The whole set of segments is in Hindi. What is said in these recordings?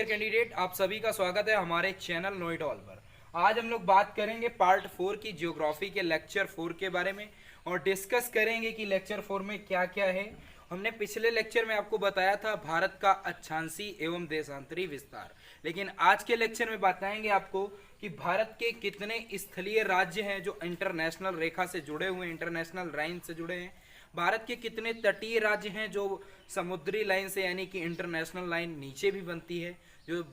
डियर कैंडिडेट, आप सभी का स्वागत है हमारे चैनल नो इट ऑल पर। आज हम लोग बात करेंगे पार्ट 4 की ज्योग्राफी के लेक्चर 4 के बारे में और डिस्कस करेंगे कि लेक्चर 4 में क्या क्या है। हमने पिछले लेक्चर में आपको बताया था भारत का अक्षांशी एवं देशांतरी विस्तार, लेकिन आज के लेक्चर में बताएंगे आपको कि भारत के कितने स्थलीय राज्य हैं जो इंटरनेशनल रेखा से जुड़े हुए हैं, इंटरनेशनल लाइन से जुड़े हैं। भारत के कितने तटीय राज्य हैं जो समुद्री लाइन से यानी कि इंटरनेशनल लाइन नीचे भी बनती है, जो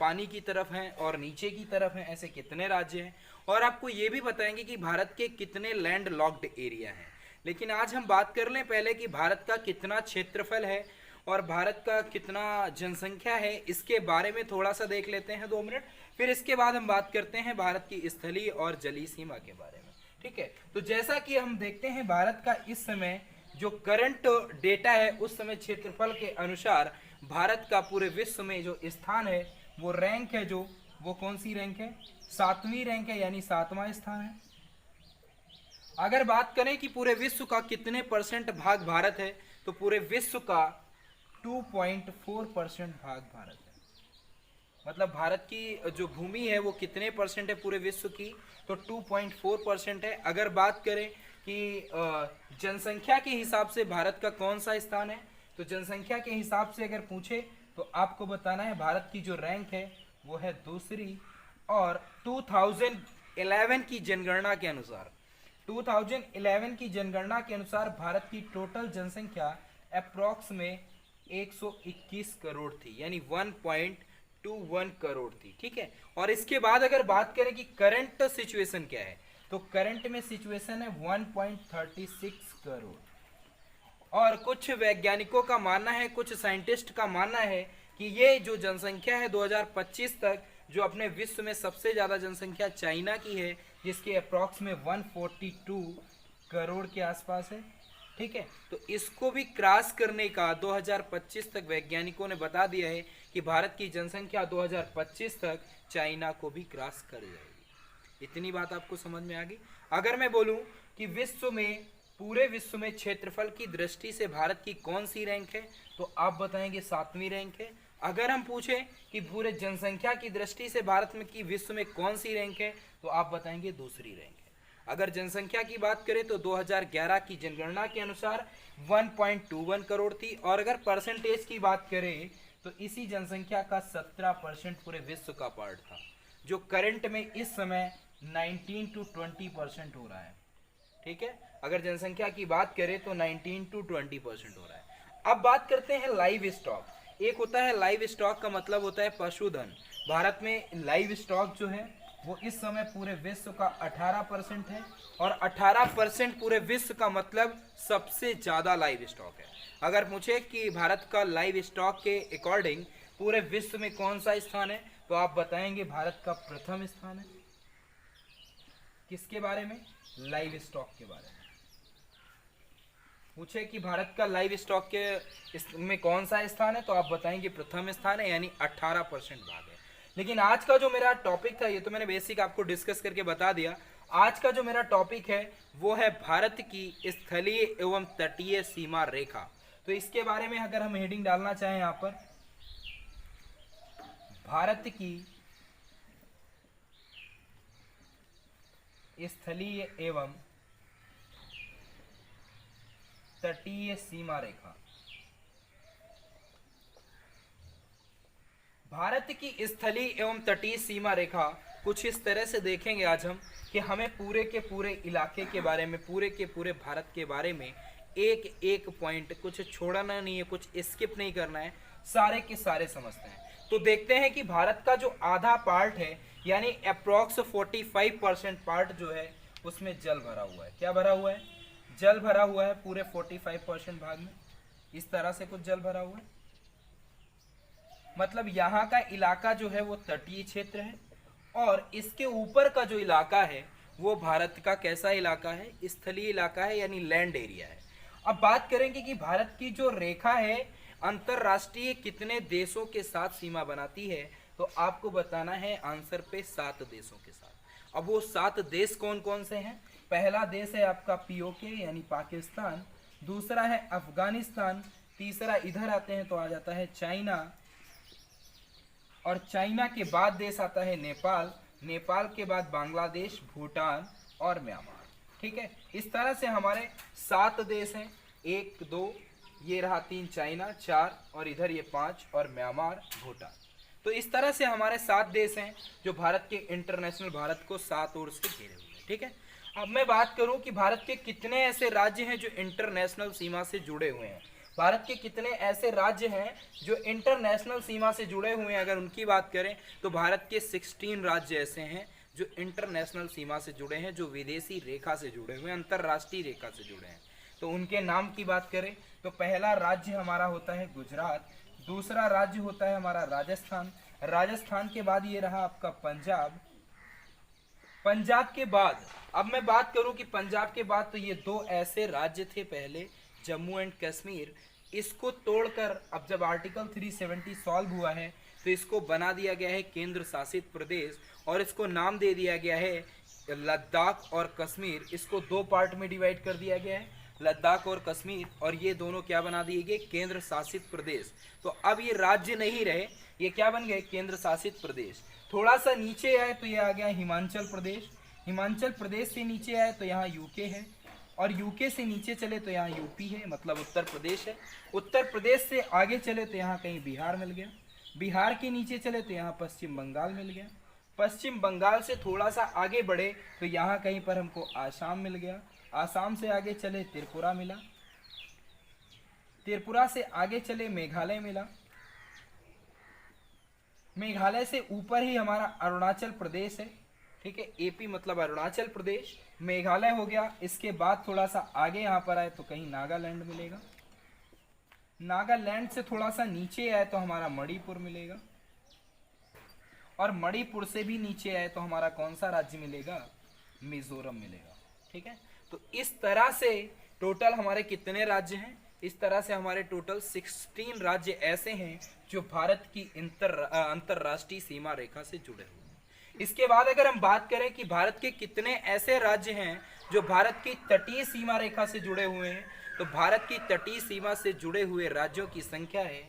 पानी की तरफ हैं और नीचे की तरफ हैं, ऐसे कितने राज्य हैं। और आपको ये भी बताएंगे कि भारत के कितने लैंड लॉक्ड एरिया हैं। लेकिन आज हम बात कर लें पहले कि भारत का कितना क्षेत्रफल है और भारत का कितना जनसंख्या है, इसके बारे में थोड़ा सा देख लेते हैं 2 मिनट। फिर इसके बाद हम बात करते हैं भारत की स्थलीय और जलीय सीमा के बारे में। ठीक है, तो जैसा कि हम देखते हैं भारत का इस समय जो करंट डेटा है, उस समय क्षेत्रफल के अनुसार भारत का पूरे विश्व में जो स्थान है वो रैंक है, जो वो कौन सी रैंक है, 7वीं रैंक है, यानी 7वां स्थान है। अगर बात करें कि पूरे विश्व का कितने परसेंट भाग भारत है, तो पूरे विश्व का 2.4% भाग भारत है। मतलब भारत की जो भूमि है वो कितने परसेंट है पूरे विश्व की, तो 2.4% है। अगर बात करें कि जनसंख्या के हिसाब से भारत का कौन सा स्थान है, तो जनसंख्या के हिसाब से अगर पूछे तो आपको बताना है भारत की जो रैंक है वो है दूसरी। और 2011 की जनगणना के अनुसार 2011 की जनगणना के अनुसार भारत की टोटल जनसंख्या अप्रॉक्स में 121 करोड़ थी, यानी 1.21 करोड़ थी। ठीक है, और इसके बाद अगर बात करें कि करंट सिचुएशन क्या है, तो करंट में सिचुएशन है 1.36 करोड़। और कुछ वैज्ञानिकों का मानना है, कुछ साइंटिस्ट का मानना है कि ये जो जनसंख्या है 2025 तक, जो अपने विश्व में सबसे ज़्यादा जनसंख्या चाइना की है, जिसके अप्रॉक्स में 142 करोड़ के आसपास है। ठीक है, तो इसको भी क्रॉस करने का 2025 तक वैज्ञानिकों ने बता दिया है कि भारत की जनसंख्या 2025 तक चाइना को भी क्रॉस कर जाएगी। इतनी बात आपको समझ में आ गई। अगर मैं बोलूं कि विश्व में, पूरे विश्व में क्षेत्रफल की दृष्टि से भारत की कौन सी रैंक है, तो आप बताएंगे 7वीं रैंक है। अगर हम पूछें कि पूरे जनसंख्या की दृष्टि से भारत में की विश्व में कौन सी रैंक है, तो आप बताएंगे दूसरी रैंक है। अगर जनसंख्या की बात करें तो 2011 की जनगणना के अनुसार 1.21 करोड़ थी। और अगर परसेंटेज की बात करें तो इसी जनसंख्या का 17% पूरे विश्व का पार्ट था, जो करंट में इस समय 19 to 20% हो रहा है। ठीक है, अगर जनसंख्या की बात करें तो 19 to 20% हो रहा है। अब बात करते हैं लाइव स्टॉक। एक होता है लाइव स्टॉक, का मतलब होता है पशुधन। भारत में लाइव स्टॉक जो है वो इस समय पूरे विश्व का 18% है। और 18% पूरे विश्व का मतलब सबसे ज़्यादा लाइव स्टॉक है। अगर पूछे कि भारत का लाइव स्टॉक के अकॉर्डिंग पूरे विश्व में कौन सा स्थान है, तो आप बताएंगे भारत का प्रथम स्थान है। किसके बारे में? लाइव स्टॉक के बारे में। पूछे कि भारत का लाइव स्टॉक के में कौन सा स्थान है, तो आप बताएंगे प्रथम स्थान है, यानी 18% भाग है। लेकिन आज का जो मेरा टॉपिक था, ये तो मैंने बेसिक आपको डिस्कस करके बता दिया। आज का जो मेरा टॉपिक है वो है भारत की स्थलीय एवं तटीय सीमा रेखा। तो इसके बारे में अगर हम हेडिंग डालना चाहें यहाँ पर, भारत की स्थलीय एवं तटीय सीमा रेखा। भारत की स्थलीय एवं तटीय सीमा रेखा कुछ इस तरह से देखेंगे आज हम कि हमें पूरे के पूरे इलाके के बारे में, पूरे के पूरे भारत के बारे में एक एक पॉइंट कुछ छोड़ना नहीं है, कुछ स्किप नहीं करना है, सारे के सारे समझते हैं। तो देखते हैं कि भारत का जो आधा पार्ट है, यानी अप्रॉक्स 45% पार्ट जो है उसमें जल भरा हुआ है। क्या भरा हुआ है? जल भरा हुआ है पूरे 45% भाग में। इस तरह से कुछ जल भरा हुआ है, मतलब यहाँ का इलाका जो है वो तटीय क्षेत्र है। और इसके ऊपर का जो इलाका है वो भारत का कैसा इलाका है? स्थलीय इलाका है, यानी लैंड एरिया है। अब बात करेंगे कि भारत की जो रेखा है अंतरराष्ट्रीय कितने देशों के साथ सीमा बनाती है, तो आपको बताना है आंसर पे 7 देशों के साथ। अब वो 7 देश कौन कौन से हैं? पहला देश है आपका पीओके यानी पाकिस्तान, दूसरा है अफगानिस्तान, तीसरा इधर आते हैं तो आ जाता है चाइना, और चाइना के बाद देश आता है नेपाल, नेपाल के बाद बांग्लादेश, भूटान और म्यांमार। ठीक है, इस तरह से हमारे 7 देश हैं, 1 2 ये रहा 3 चाइना, 4 और इधर ये 5 और म्यांमार, भूटान। तो इस तरह से हमारे 7 देश हैं जो भारत के इंटरनेशनल, भारत को 7 ओर से घेरे हुए हैं। ठीक है, अब मैं बात करूं कि भारत के कितने ऐसे राज्य हैं जो इंटरनेशनल सीमा से जुड़े हुए हैं। भारत के कितने ऐसे राज्य हैं जो इंटरनेशनल सीमा से जुड़े हुए हैं, अगर उनकी बात करें तो भारत के 16 राज्य ऐसे हैं जो इंटरनेशनल सीमा से जुड़े हैं, जो विदेशी रेखा से जुड़े हुए हैं, अंतरराष्ट्रीय रेखा से जुड़े हैं। तो उनके नाम की बात करें तो पहला राज्य हमारा होता है गुजरात, दूसरा राज्य होता है हमारा राजस्थान, राजस्थान के बाद ये रहा आपका पंजाब, पंजाब के बाद अब मैं बात करूं कि पंजाब के बाद तो ये 2 ऐसे राज्य थे पहले, जम्मू एंड कश्मीर। इसको तोड़कर अब जब आर्टिकल 370 सॉल्व हुआ है तो इसको बना दिया गया है केंद्र शासित प्रदेश और इसको नाम दे दिया गया है लद्दाख और कश्मीर। इसको 2 पार्ट में डिवाइड कर दिया गया है, लद्दाख और कश्मीर, और ये दोनों क्या बना दिए गए, केंद्र शासित प्रदेश। तो अब ये राज्य नहीं रहे, ये क्या बन गए, केंद्र शासित प्रदेश। थोड़ा सा नीचे आए तो ये आ गया हिमाचल प्रदेश, हिमाचल प्रदेश से नीचे आए तो यहाँ यूके है, और यूके से नीचे चले तो यहाँ यूपी है, मतलब उत्तर प्रदेश है। उत्तर प्रदेश से आगे चले तो यहाँ कहीं बिहार मिल गया, बिहार के नीचे चले तो यहाँ पश्चिम बंगाल मिल गया, पश्चिम बंगाल से थोड़ा सा आगे बढ़े तो यहाँ कहीं पर हमको आसाम मिल गया, आसाम से आगे चले त्रिपुरा मिला, त्रिपुरा से आगे चले मेघालय मिला, मेघालय से ऊपर ही हमारा अरुणाचल प्रदेश है। ठीक है, एपी मतलब अरुणाचल प्रदेश, मेघालय हो गया। इसके बाद थोड़ा सा आगे यहाँ पर आए तो कहीं नागालैंड मिलेगा, नागालैंड से थोड़ा सा नीचे आए तो हमारा मणिपुर मिलेगा, और मणिपुर से भी नीचे आए तो हमारा कौन सा राज्य मिलेगा, मिजोरम मिलेगा। ठीक है, तो इस तरह से टोटल हमारे कितने राज्य हैं, इस तरह से हमारे टोटल 16 राज्य ऐसे हैं जो भारत की अंतरराष्ट्रीय सीमा रेखा से जुड़े हुए हैं। इसके बाद अगर हम बात करें कि भारत के कितने ऐसे राज्य हैं जो भारत की तटीय सीमा रेखा से जुड़े हुए हैं, तो भारत की तटीय सीमा से जुड़े हुए राज्यों की संख्या है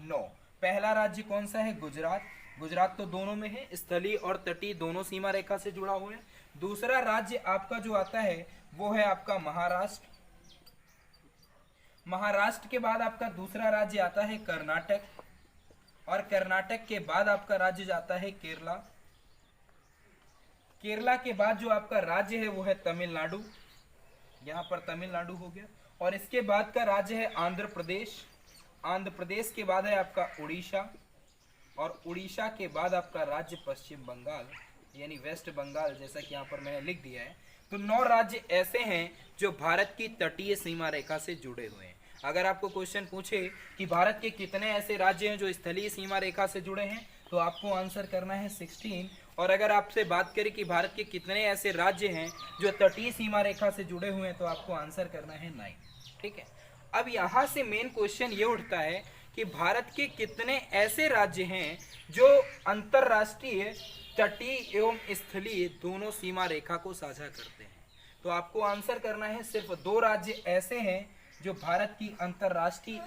9। पहला राज्य कौन सा है, गुजरात, गुजरात तो दोनों में है, स्थलीय और तटीय दोनों सीमा रेखा से जुड़ा हुआ है। दूसरा राज्य आपका जो आता है वो है आपका महाराष्ट्र, महाराष्ट्र के बाद आपका दूसरा राज्य आता है कर्नाटक, और कर्नाटक के बाद आपका राज्य जाता है केरला, केरला के बाद जो आपका राज्य है वो है तमिलनाडु, यहाँ पर तमिलनाडु हो गया, और इसके बाद का राज्य है आंध्र प्रदेश, आंध्र प्रदेश के बाद है आपका उड़ीसा, और उड़ीसा के बाद आपका राज्य पश्चिम बंगाल यानी वेस्ट बंगाल, जैसा कि यहाँ पर मैंने लिख दिया है। तो 9 राज्य ऐसे हैं जो भारत की तटीय सीमा रेखा से जुड़े हुए हैं। अगर आपको क्वेश्चन पूछे कि भारत के कितने ऐसे राज्य हैं जो स्थलीय सीमा रेखा से जुड़े हैं, तो आपको आंसर करना है 16। और अगर आपसे बात करें कि भारत के कितने ऐसे राज्य हैं जो तटीय सीमा रेखा से जुड़े हुए हैं, तो आपको आंसर करना है 9। ठीक है, अब यहाँ से मेन क्वेश्चन ये उठता है कि भारत के कितने ऐसे राज्य हैं जो अंतरराष्ट्रीय, तटीय एवं स्थलीय दोनों सीमा रेखा को साझा करते हैं। तो आपको आंसर करना है सिर्फ 2 राज्य ऐसे हैं जो भारत की अंतरराष्ट्रीय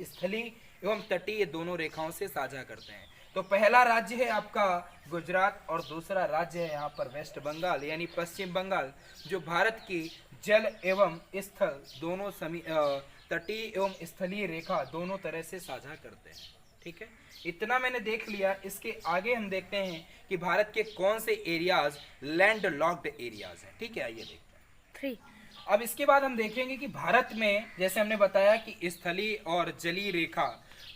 स्थलीय एवं तटीय दोनों रेखाओं से साझा करते हैं। तो पहला राज्य है आपका गुजरात, और दूसरा राज्य है यहाँ पर वेस्ट बंगाल यानी पश्चिम बंगाल, जो भारत की जल एवं स्थल दोनों तटीय एवं स्थलीय रेखा दोनों तरह से साझा करते हैं। ठीक है, इतना मैंने देख लिया। इसके आगे हम देखते हैं कि भारत के कौन से एरियाज लैंड लॉक्ड एरियाज हैं। ठीक है, आइए देखते हैं। 3 अब इसके बाद हम देखेंगे कि भारत में, जैसे हमने बताया कि स्थलीय और जलीय रेखा,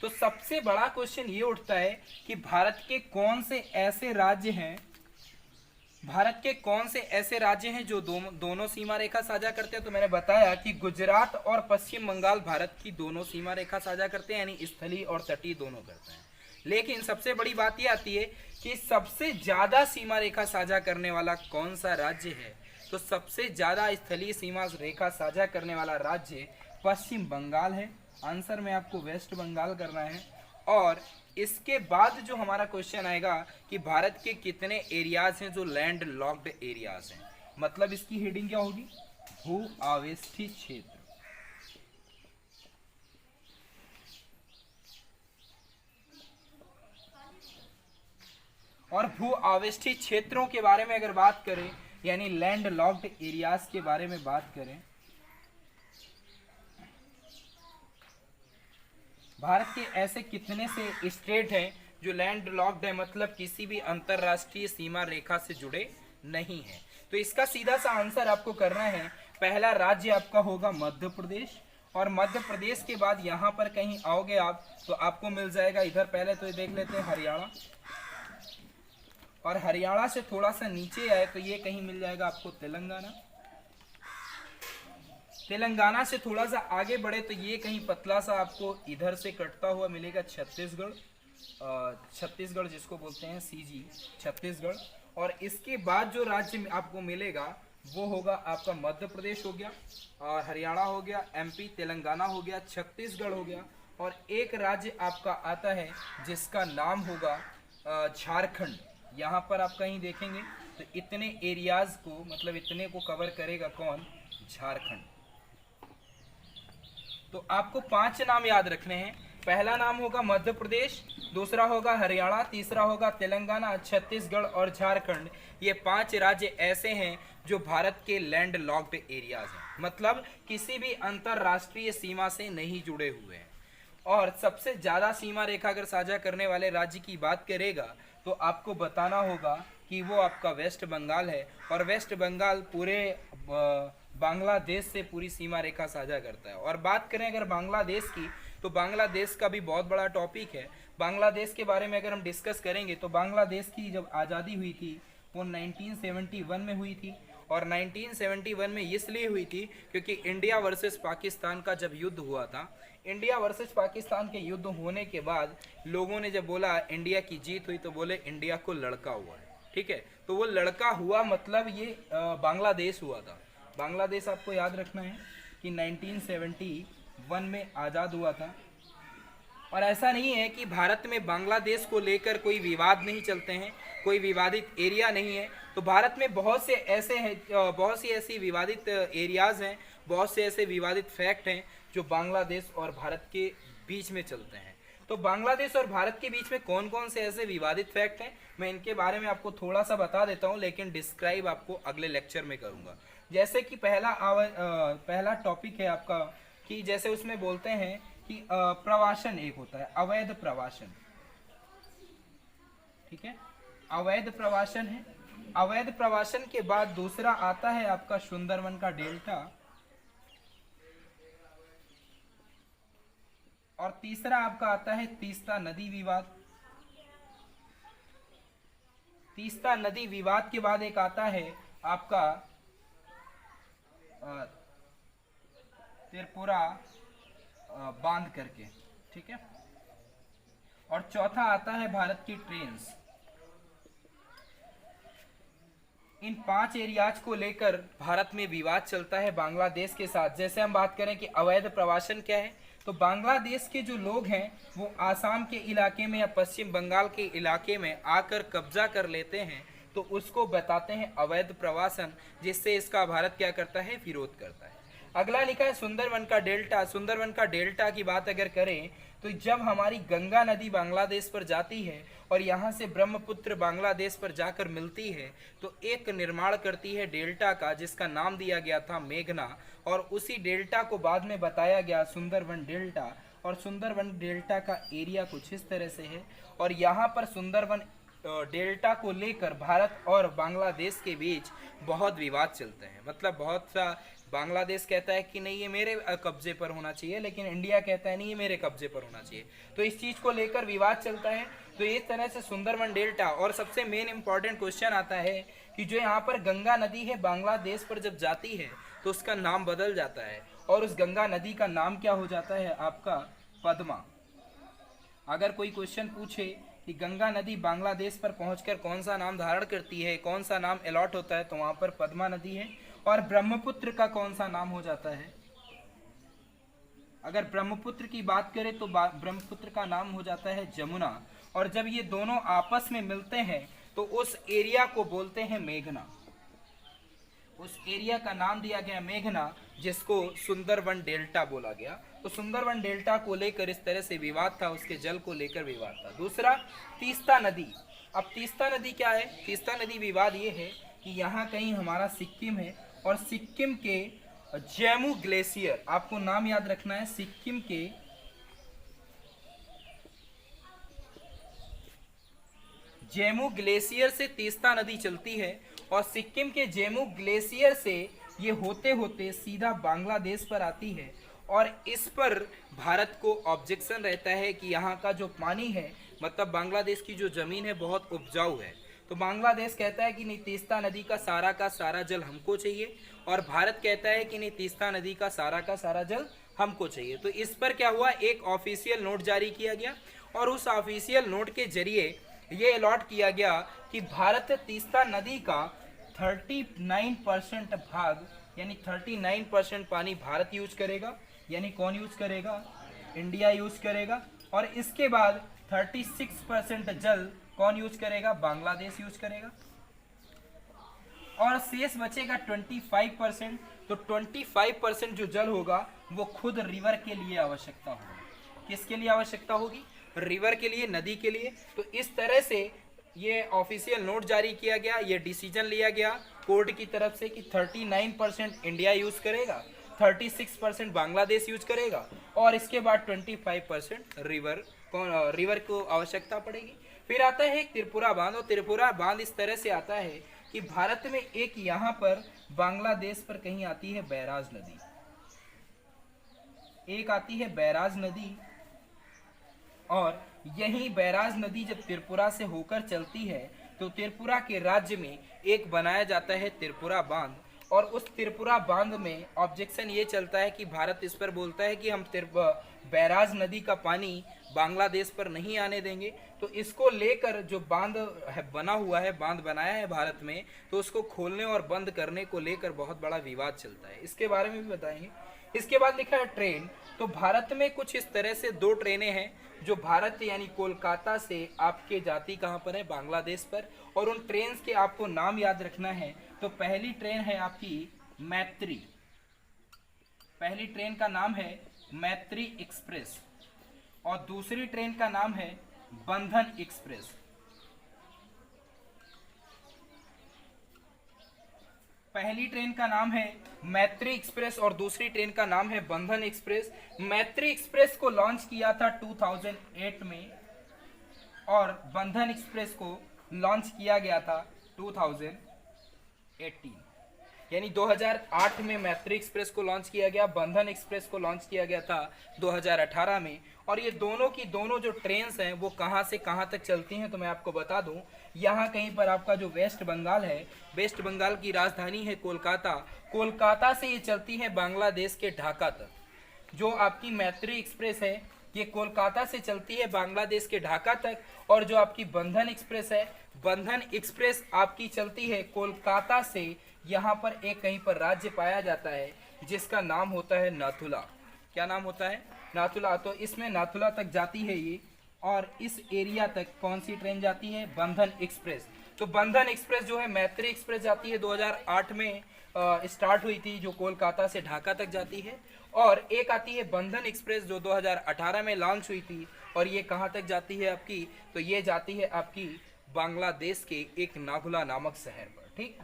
तो सबसे बड़ा क्वेश्चन ये उठता है कि भारत के कौन से ऐसे राज्य हैं, भारत के कौन से ऐसे राज्य हैं जो दोनों सीमा रेखा साझा करते हैं। तो मैंने बताया कि गुजरात और पश्चिम बंगाल भारत की दोनों सीमा रेखा साझा करते हैं, यानी स्थलीय और तटीय दोनों करते हैं। लेकिन सबसे बड़ी बात यह आती है कि सबसे ज्यादा सीमा रेखा साझा करने वाला कौन सा राज्य है। तो सबसे ज्यादा स्थलीय सीमा रेखा साझा करने वाला राज्य पश्चिम बंगाल है। आंसर में आपको वेस्ट बंगाल करना है। और इसके बाद जो हमारा क्वेश्चन आएगा कि भारत के कितने एरियाज हैं जो लैंड लॉक्ड एरियाज हैं, मतलब इसकी हेडिंग क्या होगी, भू आवेष्टित क्षेत्र। और भू आवेष्टित क्षेत्रों के बारे में अगर बात करें, यानी लैंड लॉक्ड एरियाज के बारे में बात करें, भारत के ऐसे कितने से स्टेट हैं जो लैंड लॉक्ड है, मतलब किसी भी अंतरराष्ट्रीय सीमा रेखा से जुड़े नहीं है। तो इसका सीधा सा आंसर आपको करना है, पहला राज्य आपका होगा मध्य प्रदेश, और मध्य प्रदेश के बाद यहाँ पर कहीं आओगे आप तो आपको मिल जाएगा इधर, पहले तो ये देख लेते हैं हरियाणा, और हरियाणा से थोड़ा सा नीचे आए तो ये कहीं मिल जाएगा आपको तेलंगाना, तेलंगाना से थोड़ा सा आगे बढ़े तो ये कहीं पतला सा आपको इधर से कटता हुआ मिलेगा छत्तीसगढ़, छत्तीसगढ़ जिसको बोलते हैं सीजी छत्तीसगढ़, और इसके बाद जो राज्य आपको मिलेगा वो होगा आपका मध्य प्रदेश हो गया, और हरियाणा हो गया, एमपी, तेलंगाना हो गया, छत्तीसगढ़ हो गया, और एक राज्य आपका आता है जिसका नाम होगा झारखंड। यहाँ पर आप कहीं देखेंगे तो इतने एरियाज को, मतलब इतने को कवर करेगा कौन, झारखंड। तो आपको 5 नाम याद रखने हैं, पहला नाम होगा मध्य प्रदेश, दूसरा होगा हरियाणा, तीसरा होगा तेलंगाना, छत्तीसगढ़ और झारखंड। ये 5 राज्य ऐसे हैं जो भारत के लैंड लॉक्ड एरियाज हैं, मतलब किसी भी अंतरराष्ट्रीय सीमा से नहीं जुड़े हुए हैं। और सबसे ज़्यादा सीमा रेखा अगर साझा करने वाले राज्य की बात करेगा तो आपको बताना होगा कि वो आपका वेस्ट बंगाल है, और वेस्ट बंगाल पूरे बांग्लादेश से पूरी सीमा रेखा साझा करता है। और बात करें अगर बांग्लादेश की, तो बांग्लादेश का भी बहुत बड़ा टॉपिक है। बांग्लादेश के बारे में अगर हम डिस्कस करेंगे तो बांग्लादेश की जब आज़ादी हुई थी वो 1971 में हुई थी, और 1971 में इसलिए हुई थी क्योंकि इंडिया वर्सेस पाकिस्तान का जब युद्ध हुआ था, इंडिया वर्सेस पाकिस्तान के युद्ध होने के बाद लोगों ने जब बोला इंडिया की जीत हुई तो बोले इंडिया को लड़का हुआ है, ठीक है। तो वो लड़का हुआ मतलब ये बांग्लादेश हुआ था। बांग्लादेश आपको याद रखना है कि 1971 में आज़ाद हुआ था। और ऐसा नहीं है कि भारत में बांग्लादेश को लेकर कोई विवाद नहीं चलते हैं, कोई विवादित एरिया नहीं है। तो भारत में बहुत से ऐसे हैं, बहुत सी ऐसी विवादित एरियाज हैं, बहुत से ऐसे विवादित फैक्ट हैं जो बांग्लादेश और भारत के बीच में चलते हैं। तो बांग्लादेश और भारत के बीच में कौन कौन से ऐसे विवादित फैक्ट हैं, मैं इनके बारे में आपको थोड़ा सा बता देता हूँ, लेकिन डिस्क्राइब आपको अगले लेक्चर में करूँगा। जैसे कि पहला टॉपिक है आपका कि जैसे उसमें बोलते हैं कि प्रवासन एक होता है, अवैध प्रवासन, ठीक है, अवैध प्रवासन है। अवैध प्रवासन के बाद दूसरा आता है आपका सुंदरवन का डेल्टा, और तीसरा आपका आता है तीस्ता नदी विवाद। तीस्ता नदी विवाद के बाद एक आता है आपका त्रिपुरा बांध करके, ठीक है, और चौथा आता है भारत की ट्रेन्स। इन 5 एरियाज को लेकर भारत में विवाद चलता है बांग्लादेश के साथ। जैसे हम बात करें कि अवैध प्रवासन क्या है, तो बांग्लादेश के जो लोग हैं वो आसाम के इलाके में या पश्चिम बंगाल के इलाके में आकर कब्जा कर लेते हैं, तो उसको बताते हैं अवैध प्रवासन, जिससे इसका भारत क्या करता है, विरोध करता है। अगला लिखा है सुंदरवन का डेल्टा। सुंदरवन का डेल्टा की बात अगर करें तो जब हमारी गंगा नदी बांग्लादेश पर जाती है और यहाँ से ब्रह्मपुत्र बांग्लादेश पर जाकर मिलती है, तो एक निर्माण करती है डेल्टा का, जिसका नाम दिया गया था मेघना, और उसी डेल्टा को बाद में बताया गया सुंदरवन डेल्टा। और सुंदरवन डेल्टा का एरिया कुछ इस तरह से है, और यहाँ पर सुंदरवन डेल्टा को लेकर भारत और बांग्लादेश के बीच बहुत विवाद चलते हैं। मतलब बहुत सा बांग्लादेश कहता है कि नहीं ये मेरे कब्जे पर होना चाहिए, लेकिन इंडिया कहता है नहीं ये मेरे कब्जे पर होना चाहिए, तो इस चीज़ को लेकर विवाद चलता है। तो इस तरह से सुंदरवन डेल्टा। और सबसे मेन इंपॉर्टेंट क्वेश्चन आता है कि जो यहाँ पर गंगा नदी है बांग्लादेश पर जब जाती है तो उसका नाम बदल जाता है, और उस गंगा नदी का नाम क्या हो जाता है आपका, पद्मा। अगर कोई क्वेश्चन पूछे कि गंगा नदी बांग्लादेश पर पहुंचकर कौन सा नाम धारण करती है, कौन सा नाम अलॉट होता है, तो वहां पर पद्मा नदी है। और ब्रह्मपुत्र का कौन सा नाम हो जाता है, अगर ब्रह्मपुत्र की बात करें तो ब्रह्मपुत्र का नाम हो जाता है जमुना। और जब ये दोनों आपस में मिलते हैं तो उस एरिया को बोलते हैं मेघना। उस एरिया का नाम दिया गया मेघना, जिसको सुंदरवन डेल्टा बोला गया। तो सुंदरवन डेल्टा को लेकर इस तरह से विवाद था, उसके जल को लेकर विवाद था। दूसरा तीस्ता नदी। अब तीस्ता नदी क्या है? तीस्ता नदी विवाद ये है कि यहाँ कहीं हमारा सिक्किम है और सिक्किम के जैमू ग्लेशियर, आपको नाम याद रखना है, सिक्किम के जैमू ग्लेशियर से तीस्ता नदी चलती है और सिक्किम के जैमू ग्लेशियर से ये होते होते सीधा बांग्लादेश पर आती है। और इस पर भारत को ऑब्जेक्शन रहता है कि यहाँ का जो पानी है, मतलब बांग्लादेश की जो ज़मीन है बहुत उपजाऊ है, तो बांग्लादेश कहता है कि नहीं, तीस्ता नदी का सारा जल हमको चाहिए, और भारत कहता है कि नहीं, तीस्ता नदी का सारा जल हमको चाहिए। तो इस पर क्या हुआ, एक ऑफिशियल नोट जारी किया गया और उस ऑफिशियल नोट के जरिए ये अलॉट किया गया कि भारत तीस्ता नदी का 39% भाग, यानी 39% पानी भारत यूज करेगा। यानी कौन यूज करेगा? इंडिया यूज करेगा। और इसके बाद 36% जल कौन यूज करेगा? बांग्लादेश यूज करेगा। और शेष बचेगा 25%। तो 25% जो जल होगा वो खुद रिवर के लिए आवश्यकता होगी। किसके लिए आवश्यकता होगी? रिवर के लिए, नदी के लिए। तो इस तरह से ये ऑफिशियल नोट जारी किया गया, ये डिसीजन लिया गया कोर्ट की तरफ से कि 39% इंडिया यूज करेगा, 36% बांग्लादेश यूज करेगा और इसके बाद 25% रिवर को आवश्यकता पड़ेगी। फिर आता है त्रिपुरा बांध, और त्रिपुरा बांध इस तरह से आता है कि भारत में एक यहाँ पर बांग्लादेश पर कहीं आती है बैराज नदी, एक आती है बैराज नदी, और यही बैराज नदी जब त्रिपुरा से होकर चलती है तो त्रिपुरा के राज्य में एक बनाया जाता है त्रिपुरा बांध। और उस त्रिपुरा बांध में ऑब्जेक्शन ये चलता है कि भारत इस पर बोलता है कि हम बैराज नदी का पानी बांग्लादेश पर नहीं आने देंगे। तो इसको लेकर जो बांध बना हुआ है, बांध बनाया है भारत में, तो उसको खोलने और बंद करने को लेकर बहुत बड़ा विवाद चलता है। इसके बारे में भी बताएंगे। इसके बाद लिखा है ट्रेन। तो भारत में कुछ इस तरह से 2 ट्रेनें हैं जो भारत यानी कोलकाता से आपके जाती कहाँ पर है? बांग्लादेश पर। और उन ट्रेन के आपको नाम याद रखना है। तो पहली ट्रेन है आपकी मैत्री, पहली ट्रेन का नाम है मैत्री एक्सप्रेस, और दूसरी ट्रेन का नाम है बंधन एक्सप्रेस। पहली ट्रेन का नाम है मैत्री एक्सप्रेस और दूसरी ट्रेन का नाम है बंधन एक्सप्रेस। मैत्री एक्सप्रेस को लॉन्च किया था 2008 में और बंधन एक्सप्रेस को लॉन्च किया गया था 2018, यानी 2008 में मैत्री एक्सप्रेस को लॉन्च किया गया, बंधन एक्सप्रेस को लॉन्च किया गया था 2018 में। और ये दोनों की दोनों जो ट्रेन्स हैं वो कहाँ से कहाँ तक चलती हैं तो मैं आपको बता दूं। यहाँ कहीं पर आपका जो वेस्ट बंगाल है, वेस्ट बंगाल की राजधानी है कोलकाता, कोलकाता से ये चलती है बांग्लादेश के ढाका तक। जो आपकी मैत्री एक्सप्रेस है ये कोलकाता से चलती है बांग्लादेश के ढाका तक, और जो आपकी बंधन एक्सप्रेस है, बंधन एक्सप्रेस आपकी चलती है कोलकाता से यहाँ पर एक कहीं पर राज्य पाया जाता है जिसका नाम होता है नाथुला। क्या नाम होता है? नाथुला। तो इसमें नाथुला तक जाती है ये, और इस एरिया तक कौन सी ट्रेन जाती है? बंधन एक्सप्रेस। तो बंधन एक्सप्रेस जो है, मैत्री एक्सप्रेस जाती है 2008 में स्टार्ट हुई थी, जो कोलकाता से ढाका तक जाती है, और एक आती है बंधन एक्सप्रेस जो 2018 में लॉन्च हुई थी, और ये कहाँ तक जाती है आपकी? तो ये जाती है आपकी बांग्लादेश के एक नाथुला नामक शहर पर। ठीक,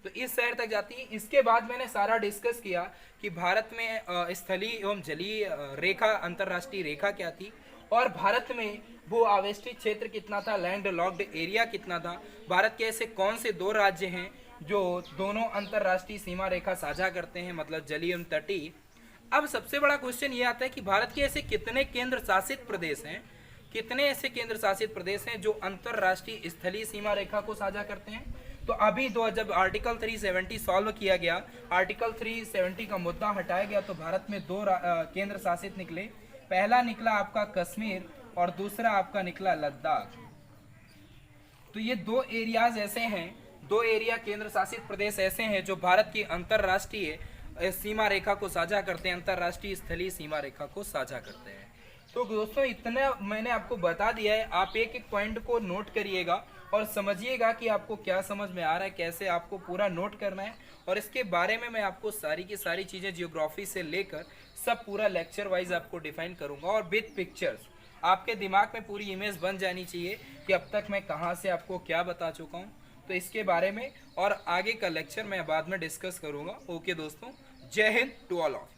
तो इस शहर तक जाती है। इसके बाद मैंने सारा डिस्कस किया कि भारत में स्थलीय एवं जलीय रेखा, अंतरराष्ट्रीय रेखा क्या थी, और भारत में भू आवेष्टित क्षेत्र कितना था, लैंड लॉक्ड एरिया कितना था, भारत के ऐसे कौन से 2 राज्य हैं जो दोनों अंतरराष्ट्रीय सीमा रेखा साझा करते हैं, मतलब जलीय एवं तटीय। अब सबसे बड़ा क्वेश्चन ये आता है कि भारत के ऐसे कितने केंद्र शासित प्रदेश हैं, कितने ऐसे केंद्र शासित प्रदेश हैं जो अंतरराष्ट्रीय स्थलीय सीमा रेखा को साझा करते हैं। तो अभी जब आर्टिकल 370 सॉल्व किया गया, आर्टिकल 370 का मुद्दा हटाया गया, तो भारत में 2 केंद्र शासित निकले। पहला निकला आपका कश्मीर और दूसरा आपका निकला लद्दाख। तो ये 2 एरियाज ऐसे हैं, 2 एरिया केंद्र शासित प्रदेश ऐसे हैं जो भारत की अंतरराष्ट्रीय सीमा रेखा को साझा करते हैं, अंतरराष्ट्रीय स्थलीय सीमा रेखा को साझा करते हैं। तो दोस्तों इतना मैंने आपको बता दिया है, आप एक एक पॉइंट को नोट करिएगा और समझिएगा कि आपको क्या समझ में आ रहा है, कैसे आपको पूरा नोट करना है। और इसके बारे में मैं आपको सारी की सारी चीज़ें जियोग्राफी से लेकर सब पूरा लेक्चर वाइज आपको डिफाइन करूंगा और विद पिक्चर्स। आपके दिमाग में पूरी इमेज बन जानी चाहिए कि अब तक मैं कहाँ से आपको क्या बता चुका हूँ। तो इसके बारे में और आगे का लेक्चर मैं बाद में डिस्कस करूँगा। ओके दोस्तों, जय हिंद टू ऑल ऑफ।